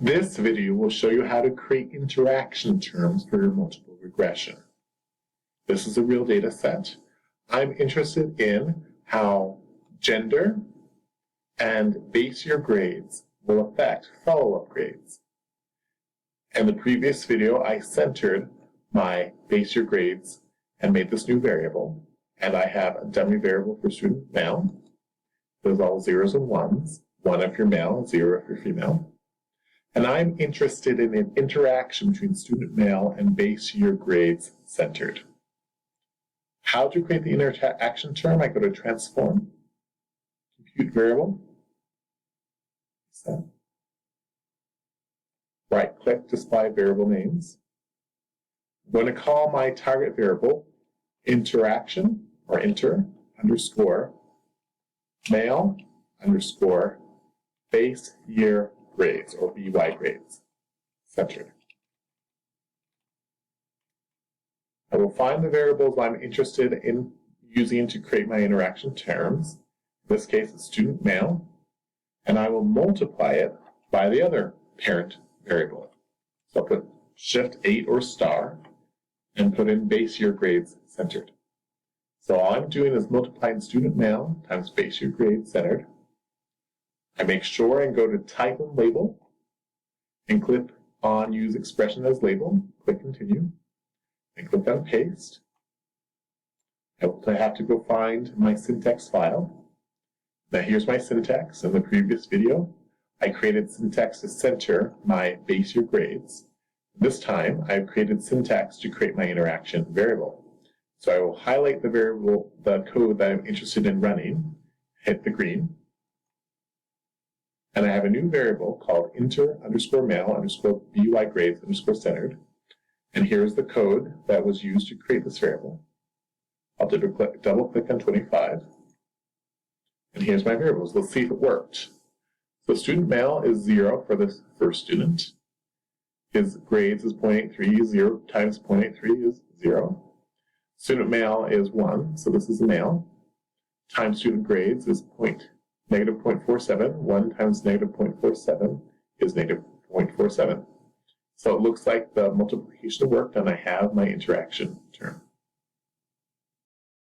This video will show you how to create interaction terms for your multiple regression. This is a real data set. I'm interested in how gender and base year grades will affect follow-up grades. In the previous video, I centered my base year grades and made this new variable, and I have a dummy variable for student male. Those all zeros and ones, 1 if you're male, 0 if you're female. And I'm interested in an interaction between student male and base year grades centered. How to create the interaction term? I go to transform, compute variable, set. Right click, display variable names. I'm going to call my target variable interaction or inter underscore male underscore base year grades or BY grades centered. I will find the variables I'm interested in using to create my interaction terms. In this case, it's student male, and I will multiply it by the other parent variable. So I'll put shift 8 or star and put in base year grades centered. So all I'm doing is multiplying student male times base year grades centered. I make sure and go to type and label and click on use expression as label, click continue, and click on paste. I have to go find my syntax file. Now here's my syntax. In the previous video, I created syntax to center my base year grades. This time, I've created syntax to create my interaction variable. So I will highlight the variable, the code that I'm interested in running, hit the green, and I have a new variable called inter underscore male underscore BY grades underscore centered. And here's the code that was used to create this variable. I'll double click on 25. And here's my variables. Let's see if it worked. So student male is 0 for the first student. His grades is 0.83. 0 times 0.83 is 0. Student male is 1, so this is a male. Times student grades is negative 0.47. 1 times negative 0.47 is negative 0.47. So it looks like the multiplication worked and I have my interaction term.